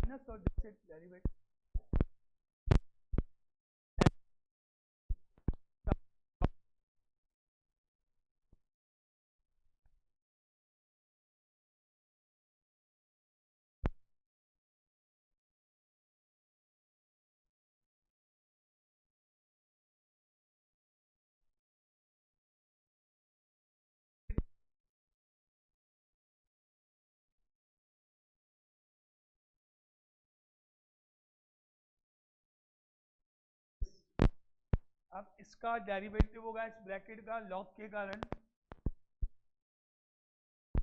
Minus और जैसे derivative अब इसका डेरिवेटिव होगा इस ब्रैकेट का लॉग के कारण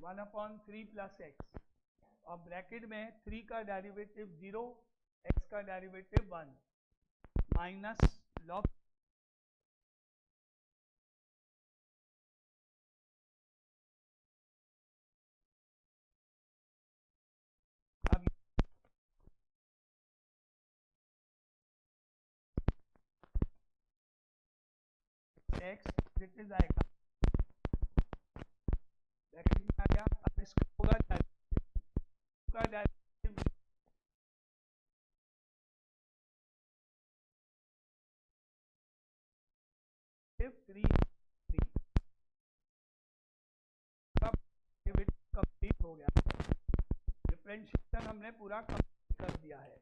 1/3 प्लस एक्स, और ब्रैकेट में 3 का डेरिवेटिव 0, x का डेरिवेटिव 1 माइनस लॉग अब x जितने जाएगा ब्रैकेट में आ गया। अब इसका होगा डेरिवेटिव 3 कंप्लीट हो गया, डिफरेंशिएशन हमने पूरा कंप्लीट कर दिया है।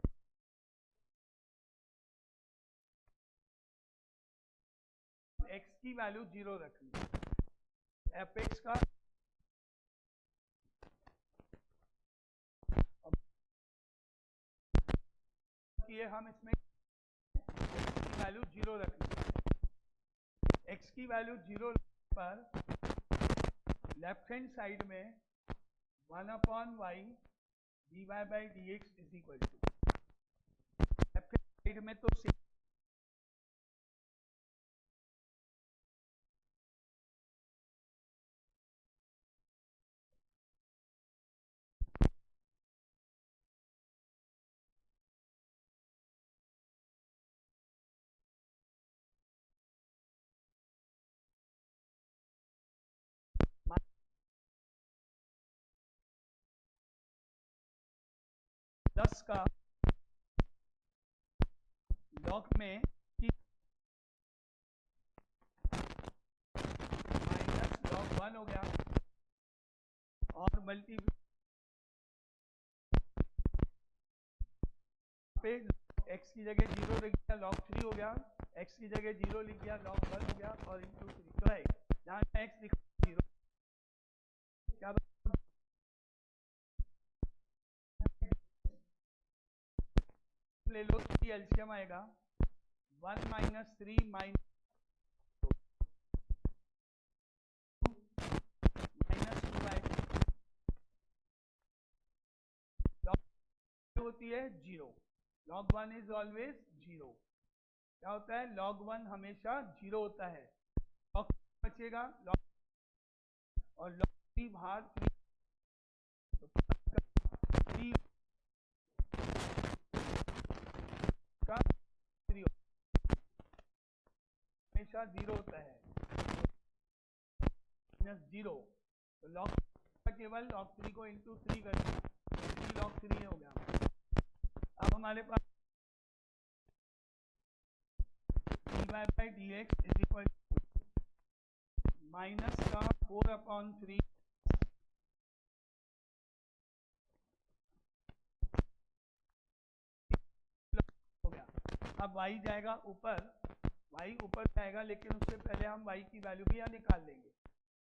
x की वैल्यू 0 रखनी, fx का ये हम इसमें x की वैल्यू 0 रखनी, x की वैल्यू 0 पर लेफ्ट हैंड साइड में 1/y dy/dx is equal to, left hand side में तो प्लस का लॉग में माइनस लॉग 1 हो गया, और मल्टी पे x की जगह 0 लिख दिया, log 3 हो गया, x की जगह 0 लिख दिया, log 1 हो गया, और इंटू 3 तो है जहाँ x लिखा 0 क्या ले लो, 3 एलसीएम आएगा 1 माइनस 3 माइनस होती है 0, log 1 इज ऑलवेज 0। क्या होता है, log 1 हमेशा 0 होता है, log बचेगा log और log 3 भाग 3 का 3 हमेशा 0 होता है, माइनस 0, तो log केवल log 3 को इंटू 3 कर दिया, 3 log 3 हो गया। अब हमारे पास dy/dx is equal to minus का 4/3 हो गया। अब y जाएगा ऊपर, y ऊपर जाएगा, लेकिन उससे पहले हम y की वैल्यू भी यहाँ निकाल लेंगे,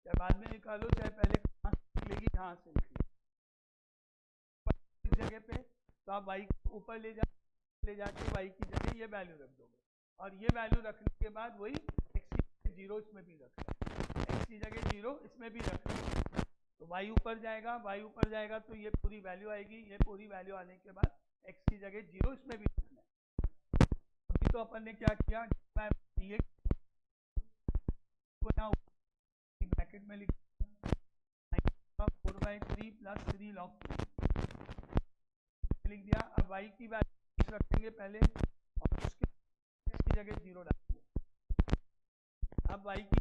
चाहे बाद में निकालो चाहे पहले कहाँ से निकलेगी, यहाँ से निकलेगी इस जगह पे, तो आप y को ऊपर ले जाके y की जगह ये वैल्यू रख दोगे, और ये वैल्यू रखने के बाद वही x की जगह 0 इसमें भी रख लें, x की जगह 0 इसमें भी रख लें, तो y ऊपर जाएगा तो ये पूरी वैल्यू आएगी, ये पूरी वैल्यू आने के बाद x की जगह 0 इसमें भी रखना है। अभी तो अपन ने क्या किया, dx को यहाँ ब्रैकेट में लिख 4/3 प्लस 3 log 3 लिख दिया। अब y की वैल्यू रखेंगे पहले, और उसके x की जगह 0 डालेंगे। अब y की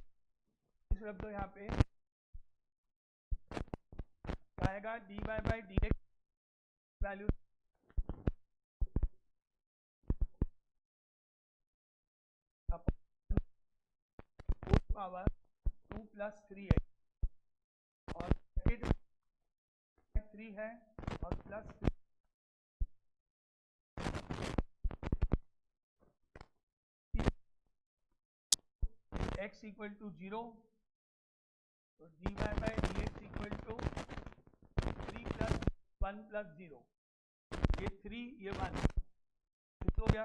रख दो, यहाँ पे आएगा dy/dx वैल्यू पावर 2 + 3x और 3 है और प्लस x = 0, तो dy/dx = 3 + 1 + 0, ये 3 ये 1 हो गया।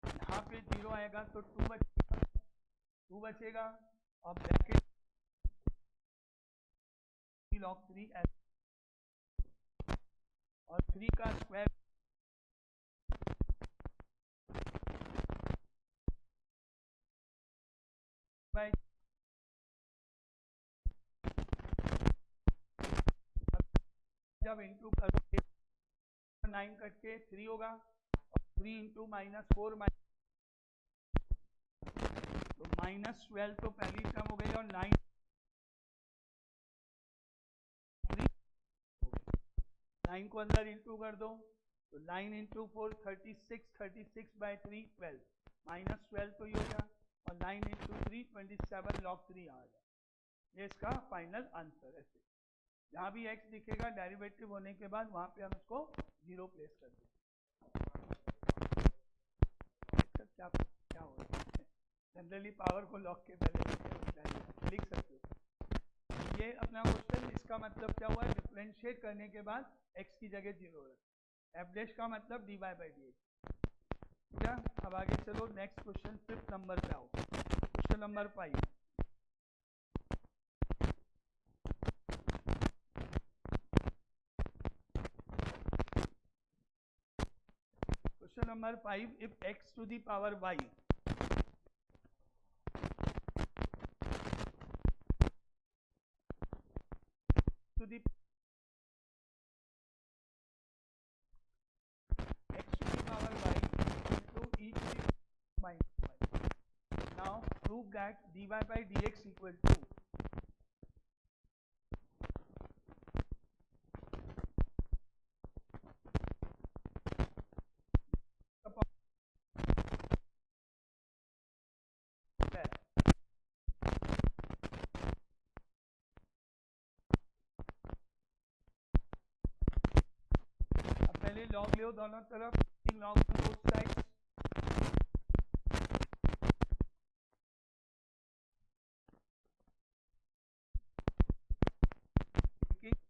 यहाँ पे 0 आएगा तो 2 बचेगा और ब्रैकेट log 3 और 3 का स्क्वायर बाय जब इंटू करोगे 9 कट के 3 होगा और 3 × -4 तो -12 तो पहली टर्म हो गई और 9 9 को अंदर इंटू कर दो तो 9 × 4 36 36/3 12 -12 तो ये हो गया और 9 × 3 27 log 3 आ गया। ये इसका फाइनल आंसर है। जहाँ भी x दिखेगा डेरिवेटिव होने के बाद वहाँ पे हम इसको 0 प्लेस कर देंगे। क्या हो रहा है, जनरली पावर को लॉग के पहले लिख सकते हो। ये अपना क्वेश्चन, इसका मतलब क्या हुआ, डिफरेंशिएट करने के बाद x की जगह 0 रख, f' का मतलब dy/dx। क्या, अब आगे चलो नेक्स्ट क्वेश्चन 5th नंबर पे आओ। Question number 5। Question number 5, if x to the power y to the power y into e to the minus y. Now prove that dy/dx equal to पहले log ले दोनों तरफ, log both sides,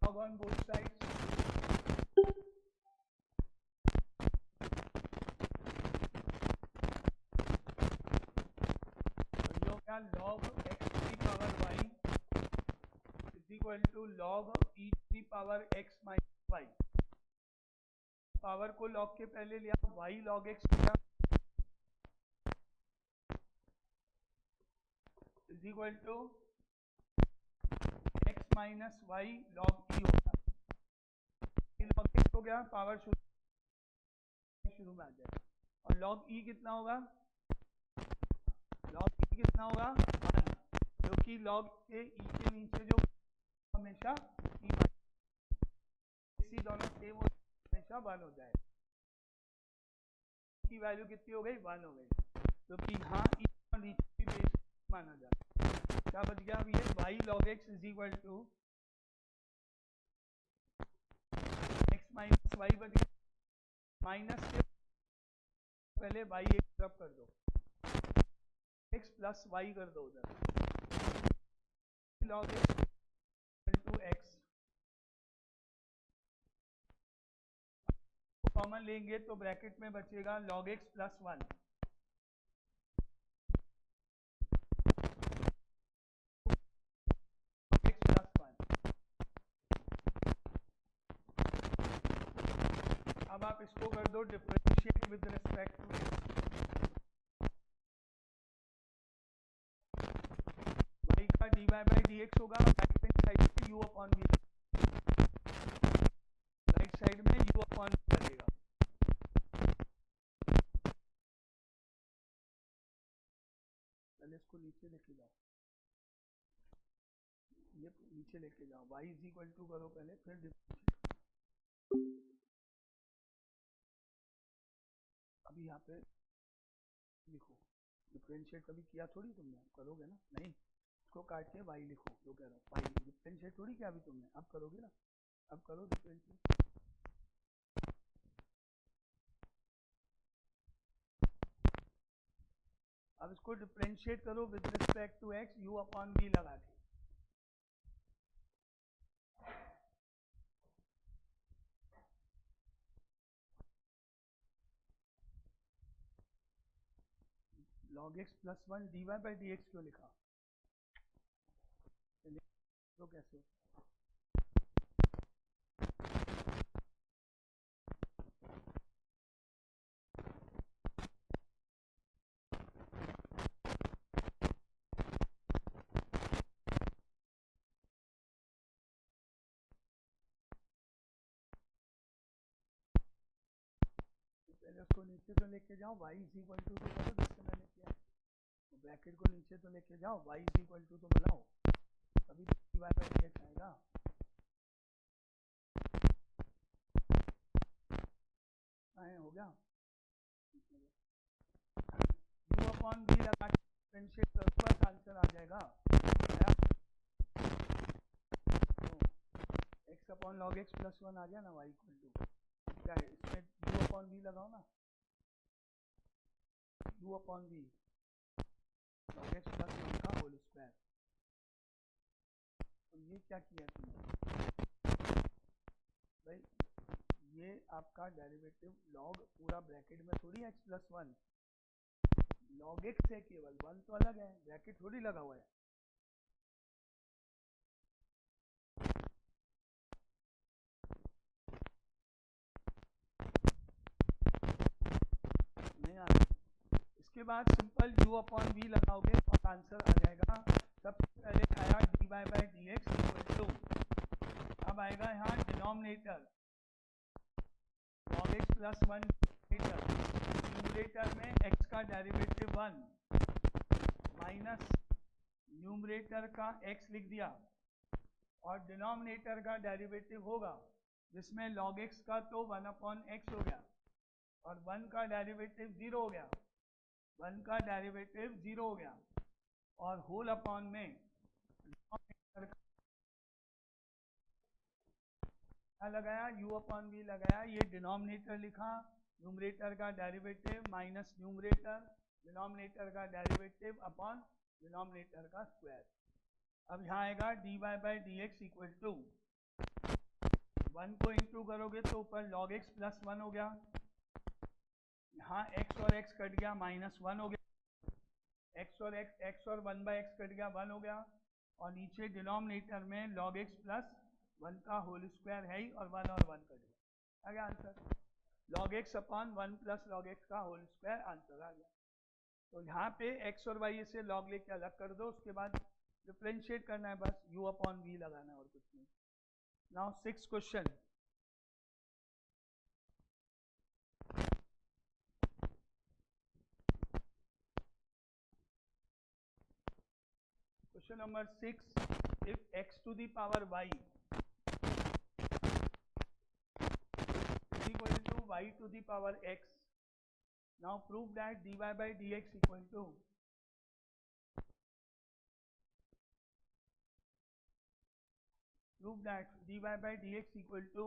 log on both sides, log x to the power y is equal to log e to the power x minus y। Power को log के पहले लिया, y log x लिया is equal to x minus y log e होगा। log x हो गया, power शुरू में आ जाएगा और log e कितना होगा, log e कितना होगा 1, क्योंकि log के e के नीचे जो हमेशा e इसी दोनों सेम हो, हमेशा 1 हो जाएगा। की वैल्यू कितनी हो गई, 1 हो गई, क्योंकि यहाँ e और नीचे बेस माना जाता है। क्या बच गया, अब ये y log x is equal to x minus y बच गया, माइनस के पहले y एक तरफ कर दो, x प्लस y कर दो उधर, log x equal to x common लेंगे तो ब्रैकेट में बचेगा log x प्लस 1, अब आप इसको कर दो differentiate with respect to y का dy/dx होगा, राइट हैंड साइड में u upon v, right side में u अपॉन v लगेगा। पहले इसको नीचे लेके जाओ, ये नीचे लेके जाओ, y इज इक्वल टू करो पहले, फिर डिफरेंशिएट। अभी यहाँ पे लिखो डिफरेंशिएट कभी किया थोड़ी तुमने, करोगे ना? नहीं, इसको काट के वाई लिखो, जो कह रहा हूँ वाई। डिफरेंशिएट थोड़ी किया अभी तुमने, अब करोगे ना? अब करो डिफरेंशिएट। अब इसको डिफरेंशिएट करो with respect to x, u upon v लगा के। log x plus 1 dy by d x क्यों लिखा? तो कैसे? पहले उसको नीचे तो लेके जाओ, y इज इक्वल टू तो करो जैसे मैंने किया, ब्रैकेट को नीचे तो लेके जाओ, y इज इक्वल टू तो बनाओ, तभी तो dy बाई डी एक्स आएगा। हो गया, u अपॉन v लगा के डिफरेंशिएट करो, बस आंसर आ जाएगा। x upon log x plus 1 आ गया ना, y इक्वल टू क्या है इसमें, u अपॉन v लगाओ ना, u upon v log x plus 1 का होल स्क्वायर। तो ये क्या किया तुमने भाई, ये आपका डेरिवेटिव लॉग पूरा ब्रैकेट में थोड़ी x प्लस 1, लॉग x है केवल, 1 तो अलग है, ब्रैकेट थोड़ी लगा हुआ है। नहीं आ रहा। इसके बाद सिंपल u अपॉन v लगाओगे और आंसर आ जाएगा। सबसे पहले आया dy by d x equal to, अब आएगा यहाँ denominator log x plus 1, numerator में x का डेरिवेटिव 1 माइनस न्यूमरेटर का x लिख दिया, और डिनोमिनेटर का डेरिवेटिव होगा जिसमें log x का तो 1 अपॉन x हो गया, और 1 का डेरिवेटिव 0 हो गया, 1 का डेरिवेटिव 0 हो गया, और होल अपॉन में क्या लगाया, u अपॉन v लगाया, ये डिनोमिनेटर लिखा, न्यूमरेटर का डेरिवेटिव माइनस न्यूमरेटर, डिनोमिनेटर का डेरिवेटिव अपॉन डिनोमिनेटर का स्क्वायर। अब यहाँ आएगा dy by d x equal to, 1 को इंटू करोगे तो ऊपर log x प्लस 1 हो गया, यहाँ x और x कट गया, माइनस 1 हो गया, x और 1 बाई एक्स कट गया, 1 हो गया, और नीचे डिनोमिनेटर में log x प्लस 1 का होल स्क्वायर है ही, और 1 और 1 कट गया, आ गया answer. log x upon 1 plus log x का होल स्क्वायर, आंसर आ गया। तो यहाँ पे x और y से log लेके अलग कर दो, उसके बाद डिफरेंशिएट करना है, बस u अपॉन v लगाना है और कुछ नहीं। Now 6th question, question number 6, if x to the power y is equal to y to the power x, now prove that dy by dx equal to, prove that dy by dx equal to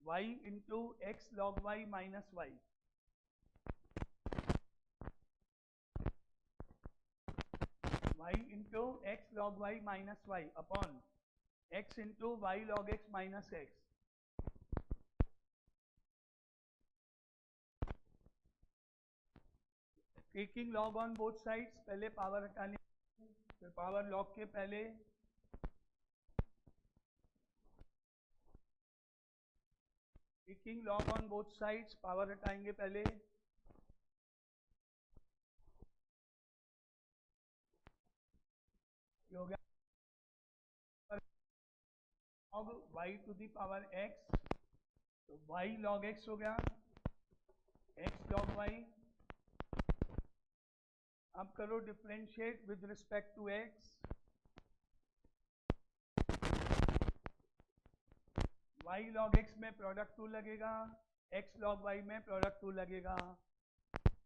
y into x log y minus y, y into x log y minus y upon x into y log x minus x. Taking log on both sides, पहले power हटाने, फिर power log के पहले taking log on both sides, power हटाएंगे पहले, ये हो गया log y to the power x, तो y log x हो गया, x log y। अब करो differentiate with respect to x, y log x में प्रोडक्ट 2 लगेगा, x log y में प्रोडक्ट 2 लगेगा,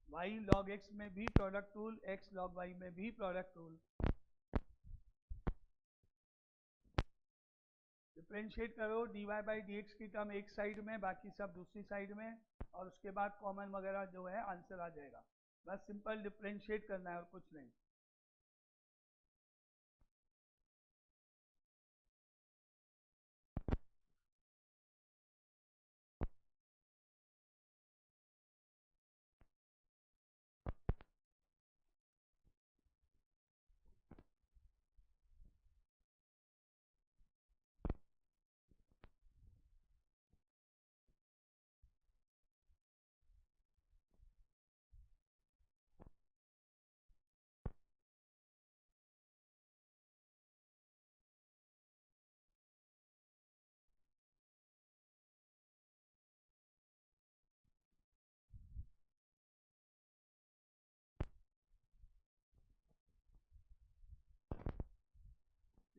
y log x में भी product rule, x log y में भी प्रोडक्ट रूल। डिफ्रेंशिएट करो, dy बाई डी एक्स की टर्म एक साइड में, बाकी सब दूसरी साइड में, और उसके बाद कॉमन वगैरह जो है आंसर आ जाएगा। बस सिंपल डिफ्रेंशिएट करना है और कुछ नहीं।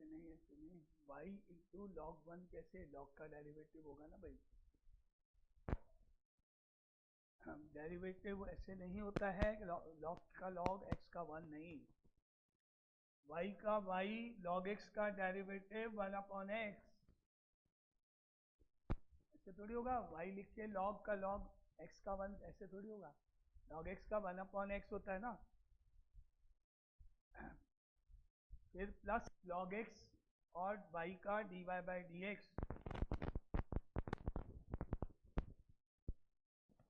नहीं ऐसे नहीं, y इंटू लॉग वन कैसे, लॉग का डेरिवेटिव होगा ना भाई। डेरिवेटिव ऐसे नहीं होता है, लॉग का लॉग x का 1 नहीं, y का y log x का डेरिवेटिव 1/x। ऐसे थोड़ी होगा, y लिख के log का log x का 1, ऐसे थोड़ी होगा। log x का 1/x होता है ना। फिर प्लस log x और y का dy बाई डी एक्स,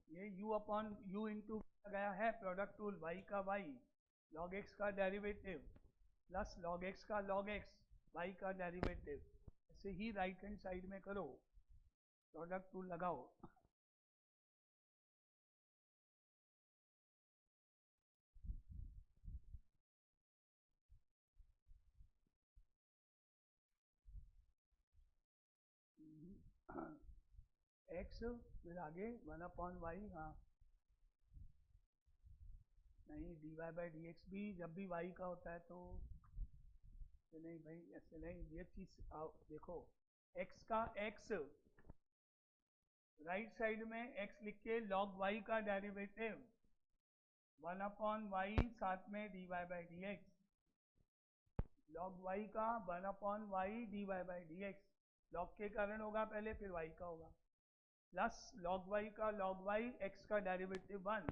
ये u अपॉन u इंटू गया है प्रोडक्ट रूल, y का y log x का डेरिवेटिव प्लस log x का log x y का डेरिवेटिव। ऐसे ही राइट हैंड साइड में करो, प्रोडक्ट रूल लगाओ। x फिर आगे 1/y, हाँ नहीं, dy बाई डी एक्स भी जब भी y का होता है तो नहीं भाई, ऐसे नहीं, ये चीज देखो, x का x राइट साइड में x लिख के log y का डेरिवेटिव 1/y साथ में dy by d x, log y का 1/y dy by d x, log के कारण होगा पहले, फिर y का होगा, प्लस log y का log y x का डेरिवेटिव 1,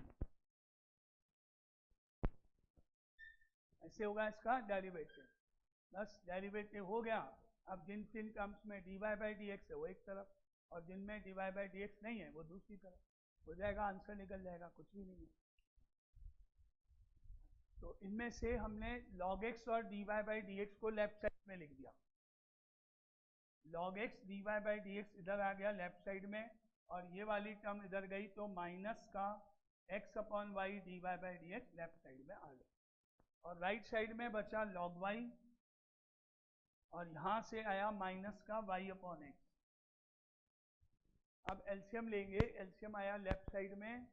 ऐसे होगा इसका डेरिवेटिव। बस डेरिवेटिव हो गया। अब जिन जिन टर्म्स में dy बाई डी एक्स है वो एक तरफ, और जिनमें dy बाई डी एक्स नहीं है वो दूसरी तरफ हो जाएगा, आंसर निकल जाएगा, कुछ भी नहीं है। तो इनमें से हमने log x और dy बाई डी एक्स को लेफ्ट साइड में लिख दिया, log x dy by d x इधर आ गया लेफ्ट साइड में, और ये वाली टर्म इधर गई तो माइनस का x upon y dy by d x left side में आ गया, और राइट साइड में बचा log y, और यहां से आया माइनस का y अपॉन एक्स। अब एलसीएम लेंगे, एलसीएम आया लेफ्ट साइड में,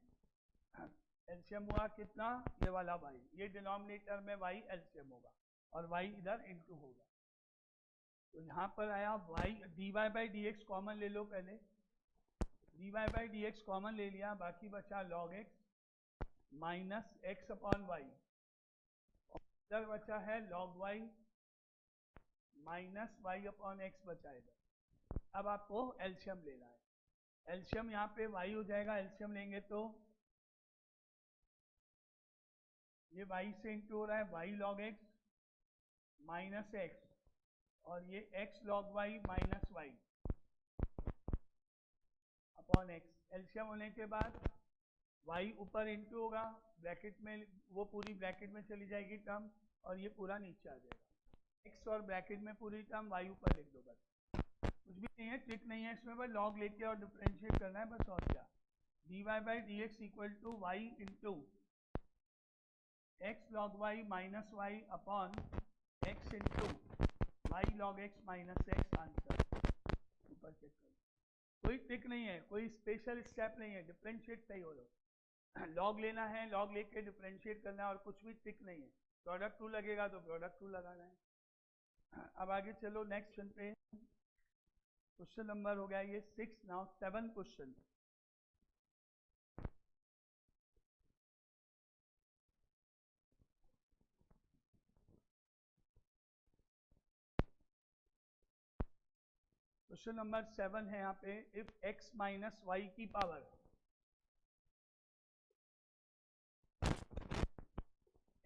एलसीएम हुआ कितना, ये वाला y, ये डिनोमिनेटर में y एलसीएम होगा, और y इधर इंटू होगा। तो यहाँ पर आया y, dy by d x common ले लो पहले, dy by d x common ले लिया, बाकी बचा log x minus x upon y, इधर बचा है log y minus y upon x बचा इधर। अब आपको एलसीएम लेना है, एलसीएम यहाँ पे y हो जाएगा, एलसीएम लेंगे तो ये y से इंटू हो रहा है, y log x minus x, और ये x log y minus y upon x। LCM होने के बाद y ऊपर इंटू होगा, ब्रैकेट में वो पूरी ब्रैकेट में चली जाएगी टर्म, और ये पूरा नीचे आ जाएगा, x और ब्रैकेट में पूरी टर्म y ऊपर लिख दो, बस कुछ भी नहीं है, ट्रिक नहीं है इसमें, बस लॉग लेके और डिफरेंशिएट करना है बस, और क्या। dy by d x equal to y into x log y minus y upon x into y log x minus x, answer ऊपर चेक करो। कोई ट्रिक नहीं है, कोई स्पेशल स्टेप नहीं है, डिफरेंशिएट सही हो लो, लॉग लेना है, लॉग लेके डिफरेंशिएट करना है, और कुछ भी ट्रिक नहीं है। प्रोडक्ट टू लगेगा तो प्रोडक्ट टू लगाना है। अब आगे चलो नेक्स्ट क्वेश्चन पे, क्वेश्चन नंबर हो गया ये 6, नाउ 7 क्वेश्चन। क्वेश्चन नंबर 7 है यहाँ पे, इफ x माइनस वाई की power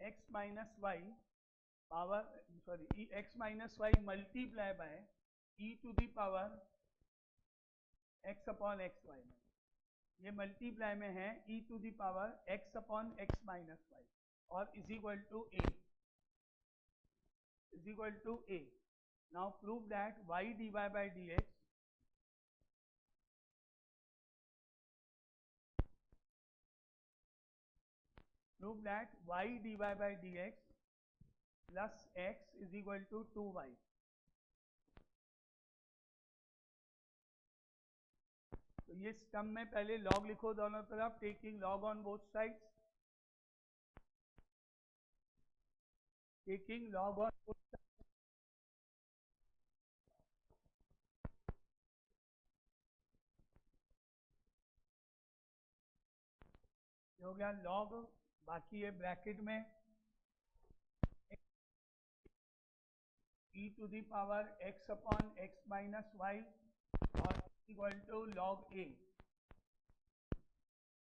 x minus y power sorry x minus y multiply by e to the power x upon x y में, ये मल्टीप्लाई में है e to the power x upon x minus y और is equal to a. Now prove that y dy by dx plus x is equal to 2y. तो ये स्टम में पहले log लिखो दोनों तरफ, taking log on both sides, taking log on both sides. हो गया लॉग, बाकी ये ब्रैकेट में e to the power x upon x minus y और इक्वल टू लॉग a.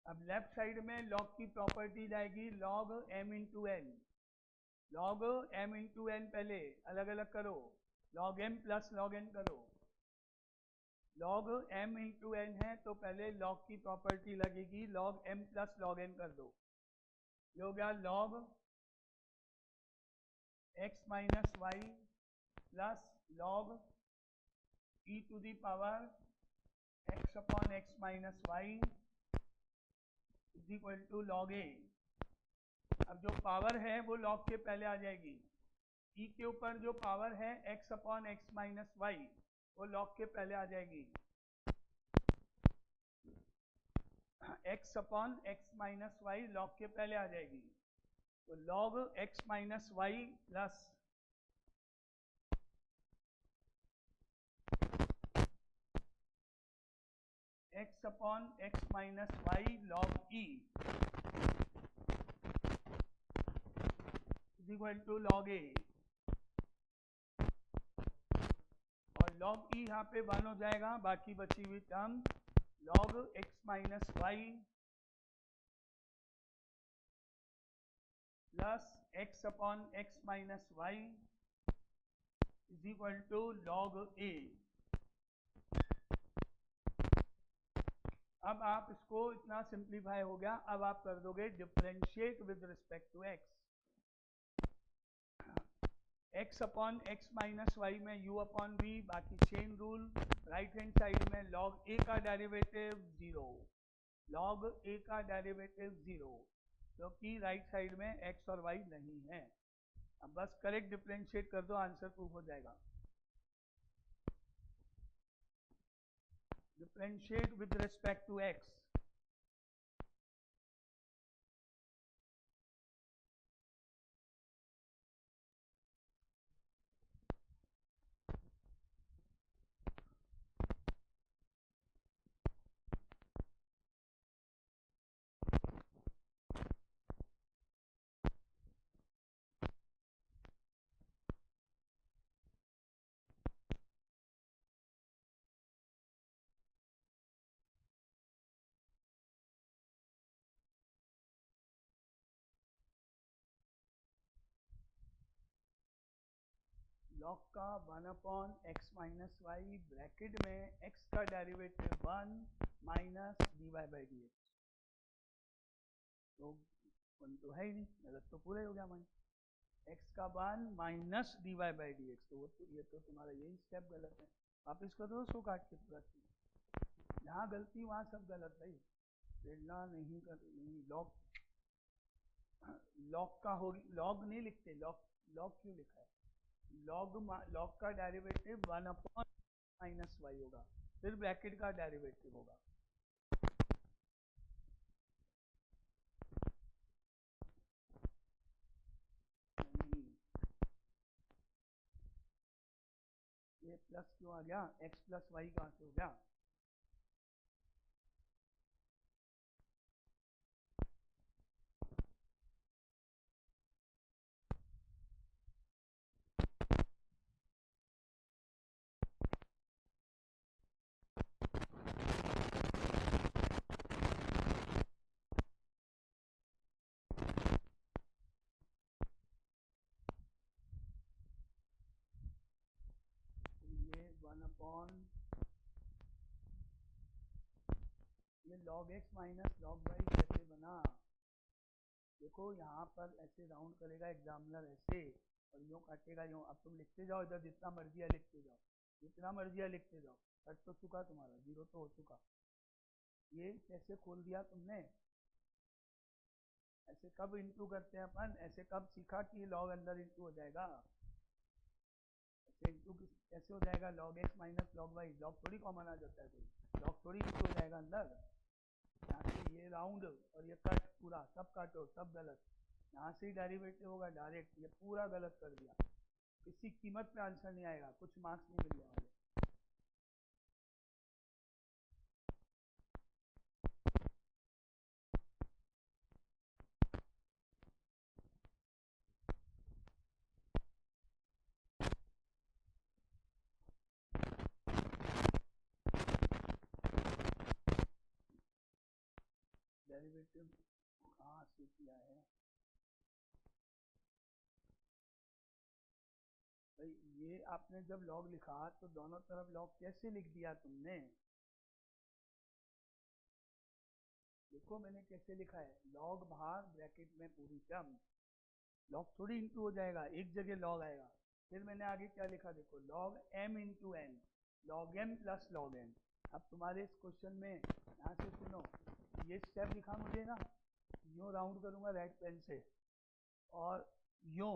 अब लेफ्ट साइड में लॉग की प्रॉपर्टी जाएगी log m into n. Log m into n पहले अलग अलग करो, log m plus log n करो. लॉग m इंटू एन है तो पहले लॉग की प्रॉपर्टी लगेगी log m plus log n कर दो. ये हो गया log x minus y plus log e to the power x upon x minus y is equal to log a. अब जो पावर है वो लॉग के पहले आ जाएगी. e के ऊपर जो पावर है x upon x minus y वो लॉग के पहले आ जाएगी. x upon x minus y log के पहले आ जाएगी. तो log x minus y plus x upon x minus y log e is equal to log a. और लॉग e यहाँ पे 1 हो जाएगा, बाकी बची हुई term log x minus y plus x upon x minus y is equal to log a. अब आप इसको इतना सिंप्लीफाई हो गया, अब आप कर दोगे differentiate with respect to x. x upon x minus y में u अपॉन v, बाकी chain rule. Right hand side में log a का डेरिवेटिव 0, log a का डेरिवेटिव 0, क्योंकि राइट साइड में x और y नहीं है. अब बस करेक्ट डिफरेंशिएट कर दो, आंसर प्रूफ हो जाएगा. Differentiate with respect to x. Log का 1 upon x minus y bracket में x का derivative 1 minus dy by d x. तो 1 तो है ही नहीं, गलत तो पूरा ही हो गया. मान x का 1 minus dy by d x, तो वो तो ये तो तुम्हारा यही स्टेप गलत है. वापिस कर दो 100 काट के पूरा. जहाँ गलती वहाँ सब गलत भाई. बेलना नहीं कर नहीं. लॉग का होगी, लॉग नहीं लिखते, लॉग क्यों लिखा है? लॉग का डेरिवेटिव 1 अपॉन माइनस वाई होगा, फिर ब्रैकेट का डेरिवेटिव होगा. ये प्लस क्यों आ गया? x प्लस वाई कहाँ से हो गया? ये log x minus log y कैसे बना? देखो यहाँ पर ऐसे राउंड करेगा एग्जामिनर ऐसे, और यूँ काटेगा यूँ। अब तुम लिखते जाओ इधर, जितना मर्जी है लिखते जाओ, जितना मर्जी है लिखते जाओ। कट तो चुका तुम्हारा, जीरो तो हो चुका। ये कैसे खोल दिया तुमने? ऐसे कब इंटू करते हैं अपन? ऐसे कब सीखा कि ये लॉग अंदर इंटू हो जाएगा? ऐसे इंटू कैसे हो जाएगा? log x minus log y, log थोड़ी कॉमन आ जाता है, कोई लॉग थोड़ी इंटू हो जाएगा अंदर। यहाँ से ये राउंड और ये कट, पूरा सब काटो, सब गलत। यहाँ से ही डेरिवेटिव होगा डायरेक्ट, ये पूरा गलत कर दिया। किसी कीमत पे आंसर नहीं आएगा, कुछ मार्क्स नहीं मिलने वाले। डेरिवेटिव कहाँ से किया है भाई? ये आपने जब लॉग लिखा तो दोनों तरफ लॉग कैसे लिख दिया तुमने? देखो मैंने कैसे लिखा है, लॉग बाहर ब्रैकेट में पूरी टर्म, लॉग थोड़ी इंटू हो जाएगा, एक जगह लॉग आएगा। फिर मैंने आगे क्या लिखा देखो, log m into n, log m plus log n। अब तुम्हारे इस क्वेश्चन में यहाँ से सुनो, ये स्टेप दिखा मुझे ना, यूँ राउंड करूँगा रेड पेन से, और यूँ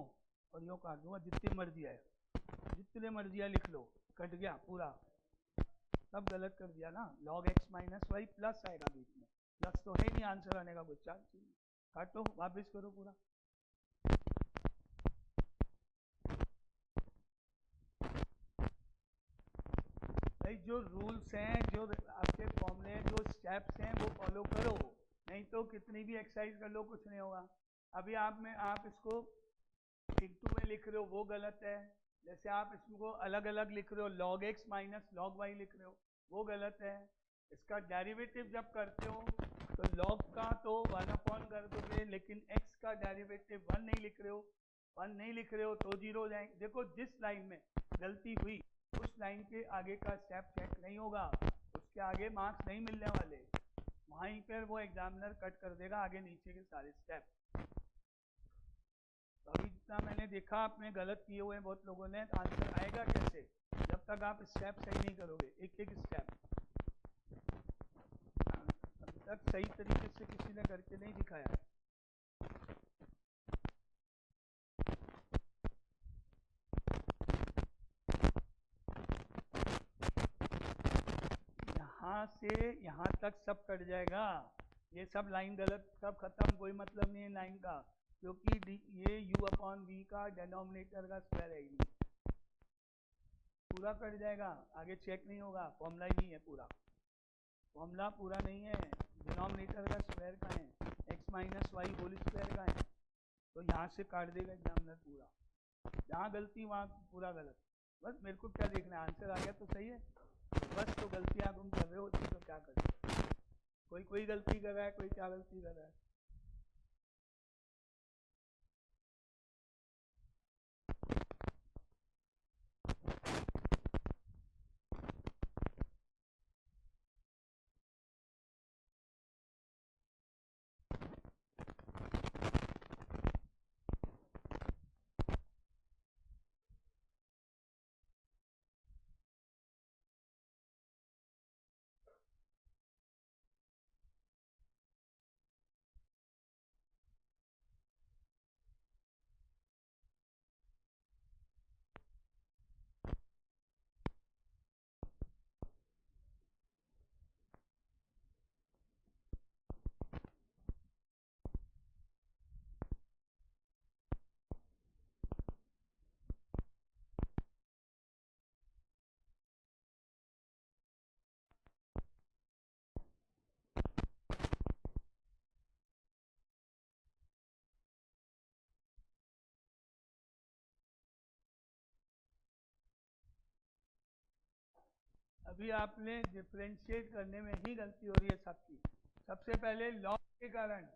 काट दूंगा, जितनी मर्जी है, जितने मर्जी है लिख लो। कट गया पूरा, सब गलत कर दिया ना। log x minus y plus आएगा बीच में, प्लस तो है नहीं, आंसर आने का कुछ चांस नहीं। काटो, वापस करो पूरा। भाई जो रूल्स हैं, जो आपके फॉर्मूले हैं, जो स्टेप्स हैं, वो फॉलो करो, नहीं तो कितनी भी एक्सरसाइज कर लो कुछ नहीं होगा। अभी आप इसको इंटू में लिख रहे हो, वो गलत है। जैसे आप इसको अलग अलग लिख रहे हो, log x minus log y लिख रहे हो, वो गलत है। इसका डेरिवेटिव जब करते हो तो log का तो 1 कर दोगे, लेकिन x का डेरिवेटिव 1 नहीं लिख रहे हो, 1 नहीं लिख रहे हो तो 0 हो जाएंगे। देखो जिस लाइन में गलती हुई उस लाइन के आगे का स्टेप चेक नहीं होगा, उसके आगे मार्क्स नहीं मिलने वाले, वहीं पर वो एग्जामिनर कट कर देगा आगे नीचे के सारे स्टेप। तो अभी जितना मैंने देखा आपने गलत किए हुए हैं बहुत लोगों ने, आंसर आएगा कैसे जब तक आप स्टेप सही नहीं करोगे, एक एक स्टेप। अभी तक सही तरीके से किसी ने करके नहीं दिखाया है। यहाँ से यहाँ तक सब कट जाएगा, ये सब लाइन गलत, सब खत्म, कोई मतलब नहीं है लाइन का, क्योंकि ये u अपॉन v का डेनोमिनेटर का स्क्वायर है ही, पूरा कट जाएगा, आगे चेक नहीं होगा, फॉर्मूला ही नहीं है पूरा, फॉर्मूला पूरा नहीं है, डिनोमिनेटर का स्क्वायर का है, x minus y whole square का है, तो यहाँ से काट देगा एग्जामिनर पूरा, जहाँ गलती वहाँ पूरा गलत। बस मेरे को क्या देखना है, आंसर आ गया तो सही है, बस। तो गलतियाँ तुम कर रहे हो तो क्या कर सकते हो? कोई गलती कर रहा है, कोई क्या गलती कर रहा है। अभी आपने डिफ्रेंशिएट करने में ही गलती हो रही है सबकी। सबसे पहले लॉग के कारण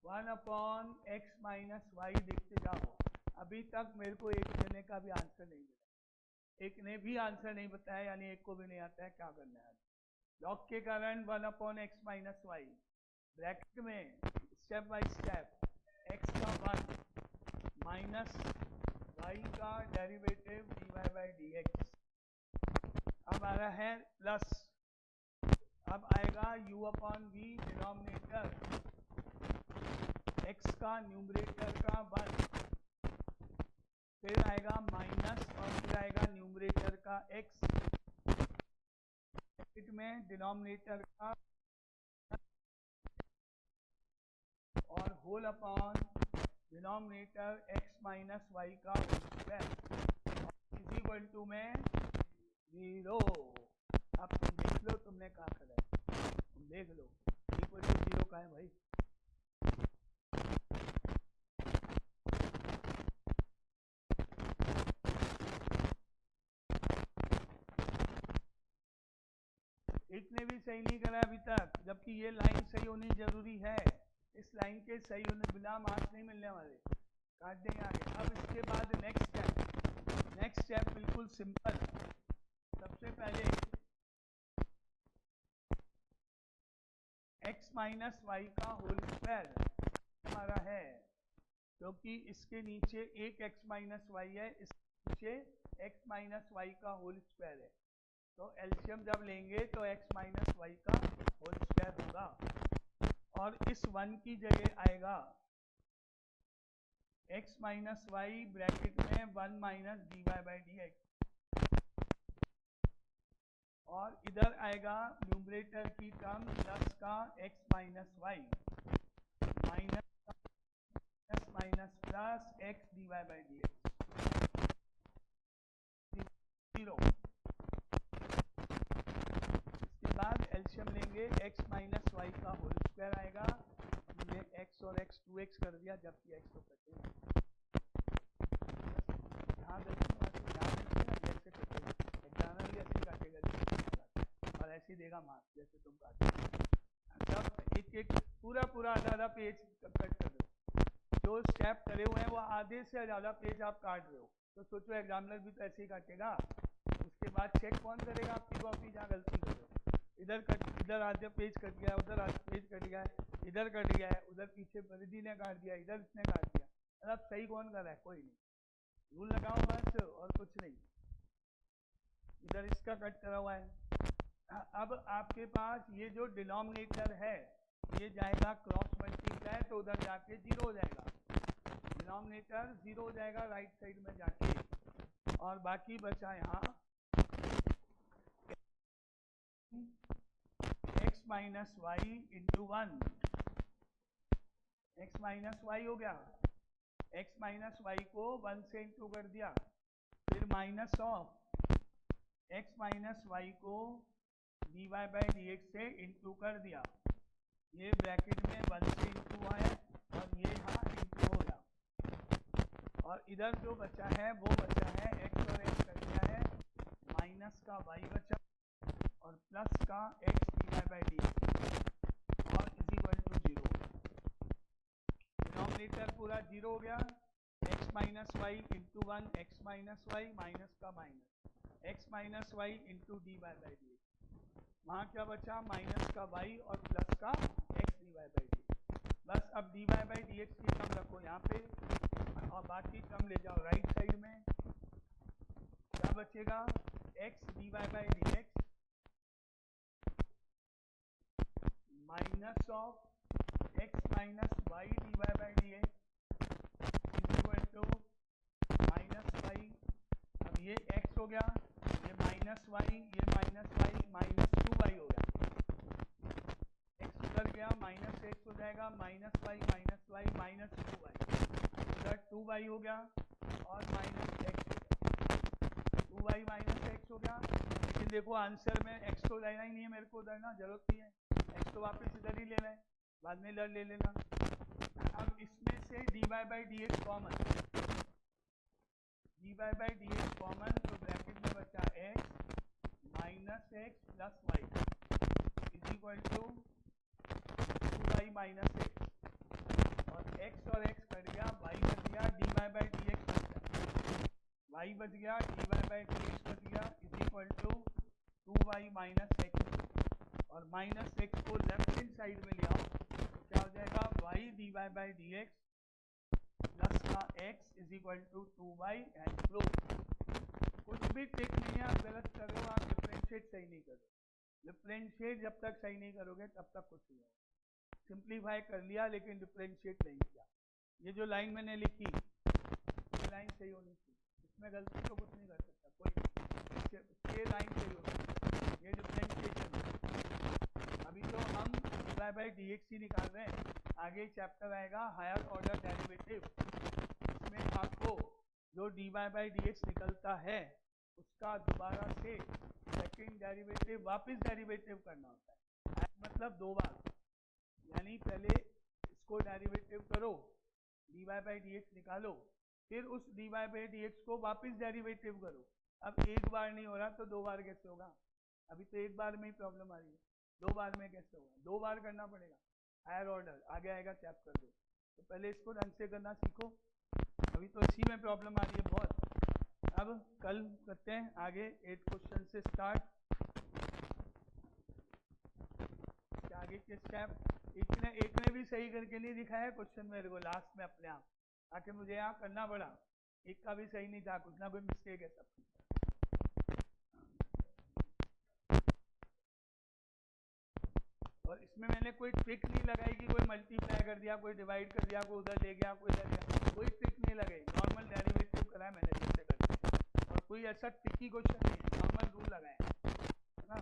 1 अपॉन एक्स माइनस वाई देखते जाओ, अभी तक मेरे को एक जने का भी आंसर नहीं मिला, एक ने भी आंसर नहीं बताया, यानी एक को भी नहीं आता है क्या करना है। लॉग के कारण 1/x माइनस वाई, ब्रैकेट में स्टेप बाय स्टेप x का 1 माइनस y का डेरिवेटिव dy/dx। अब आ रहा है प्लस, अब आएगा u/v डिनोमिनेटर x का न्यूमरेटर का 1, फिर आएगा माइनस और फिर आएगा न्यूमरेटर का x में डिनोमिनेटर का और whole upon denominator x minus y का whole square is equal to में 0। अब तुम देख लो तुमने कहा करा है, तुम देख लो इक्वल टू 0 का है भाई। एक ने भी सही नहीं करा अभी तक, जबकि ये लाइन सही होनी जरूरी है। इस लाइन के सही होने बिना मार्क्स नहीं मिलने वाले, काट देंगे आगे। अब इसके बाद नेक्स्ट स्टेप बिल्कुल सिंपल। सबसे पहले x माइनस वाई का होल स्क्वायर हमारा है, क्योंकि इसके नीचे एक x माइनस वाई है, इसके नीचे x माइनस वाई का होल स्क्वायर है, तो एलसीएम जब लेंगे तो x माइनस वाई का होल स्क्वायर होगा और इस 1 की जगह आएगा x माइनस वाई ब्रैकेट में 1 माइनस dy/dx और इधर आएगा न्यूमरेटर की टर्म प्लस का x minus y minus plus x dy/dx 0। बाद एलसीएम लेंगे x माइनस वाई का होल स्क्वायर आएगा, हमने x और x 2x कर दिया, जबकि x तो कटेगा। यहाँ जैसे कटेगा एग्जामिनर भी ऐसे काटेगा और ऐसे देगा मार्क्स जैसे तुम काटे। तब एक पूरा आधा पेज कट कर दो, जो स्टेप करे हुए हैं वो आधे से ज़्यादा पेज आप काट रहे हो, तो सोचो एग्जामिनर भी तो ऐसे ही काटेगा। उसके बाद चेक कौन करेगा आपकी कॉपी जहाँ गलती कर रहे हो। इधर आधे पेज कट गया, उधर आधे पेज कट गया है, इधर कट गया है, उधर पीछे परिधि ने काट दिया, इधर इसने काट दिया, मतलब सही कौन कर रहा है, कोई नहीं। रूल लगाओ बस और कुछ नहीं। इधर इसका कट करा हुआ है। अब आपके पास ये जो डिनोमिनेटर है ये जाएगा क्रॉस मल्टीप्लाई, तो उधर जाके 0 हो जाएगा, डिनोमिनेटर 0 हो जाएगा राइट साइड में जाके, और बाकी बचा यहाँ x minus y into 1, x minus y हो गया, x माइनस वाई को 1 से इंटू कर दिया, फिर minus of x minus y को dy/dx से इंटू कर दिया, ये ब्रैकेट में 1 से इंटू है और ये यहाँ इंटू हो गया, और इधर जो बचा है वो बचा है x और x कर दिया है माइनस का y बचा और प्लस का x dy/dx और इज इक्वल टू 0। डिनोमिनेटर पूरा 0 हो गया, x minus y into 1 x minus y minus का minus x minus y into dy/dx, वहाँ क्या बचा माइनस का y और प्लस का x dy/dx। बस अब dy/dx की टर्म रखो यहाँ पे और बाकी टर्म ले जाओ राइट साइड में। क्या बचेगा x dy/dx minus of x minus y dy/dx is equal to minus y. अब ये x हो गया, ये माइनस वाई, ये माइनस वाई, माइनस 2y हो गया, x उधर गया माइनस x हो जाएगा, माइनस वाई माइनस 2y, उधर 2y हो गया और माइनस x हो गया, 2y माइनस x हो गया। लेकिन देखो आंसर में x तो लेना ही नहीं है मेरे को, उधर ना जरूरत नहीं है, x तो वापस इधर ही लेना है, बाद में इधर ले लेना। अब इसमें से dy/dx कॉमन, dy/dx कॉमन, तो ब्रैकेट में बचा x minus x plus y is equal to 2y minus x, और x कट गया, y बच गया, dy/dx बच गया, y बच गया, dy/dx बच गया is equal to 2y minus x। और माइनस एक्स को लेफ्ट हैंड साइड में ले आओ, क्या हो जाएगा y dy by d x plus का x is equal to 2y and proof. कुछ भी ट्रिक नहीं है, आप गलत कर रहे हो, आप डिफरेंशिएट सही नहीं करोगे। डिफरेंशिएट जब तक सही नहीं करोगे तब तक कुछ नहीं होगा। सिंप्लीफाई कर लिया लेकिन डिफरेंशिएट नहीं किया। ये जो लाइन मैंने लिखी ये लाइन सही होनी चाहिए, इसमें गलती तो कुछ नहीं कर सकता कोई, ये लाइन सही होनी चाहिए, ये डिफरेंशिएशन है। अभी तो हम dy बाई डी एक्स ही निकाल रहे हैं, आगे चैप्टर आएगा हायर ऑर्डर डेरिवेटिव, इसमें आपको जो dy बाई डी एक्स निकलता है उसका दोबारा से सेकेंड डेरिवेटिव वापस डेरिवेटिव करना होता है, मतलब दो बार, यानी पहले इसको डेरिवेटिव करो, dy बाई डी एक्स निकालो, फिर उस dy बाई डी एक्स को वापस डेरिवेटिव करो। अब एक बार नहीं हो रहा तो दो बार कैसे होगा? अभी तो एक बार में ही प्रॉब्लम आ रही है, दो बार में कैसे होगा? दो बार करना पड़ेगा, हायर ऑर्डर आगे आएगा चैप्टर दो, तो पहले इसको ढंग से करना सीखो, अभी तो इसी में प्रॉब्लम आ रही है बहुत। अब कल करते हैं आगे 8 क्वेश्चन से स्टार्ट, आगे के स्टेप। एक ने भी सही करके नहीं दिखाया क्वेश्चन मेरे को लास्ट में अपने आप, ताकि मुझे यहाँ करना पड़ा, एक का भी सही नहीं था, कुछ ना कोई मिस्टेक है सब। और इसमें मैंने कोई ट्रिक नहीं लगाई कि कोई मल्टीप्लाई कर दिया, कोई डिवाइड कर दिया, कोई उधर ले गया, कोई इधर गया, कोई ट्रिक नहीं लगाई, नॉर्मल डेरिवेटिव कराया मैंने जैसे करके, और कोई ऐसा ट्रिकी क्वेश्चन नहीं है, नॉर्मल रूल लगाए है ना।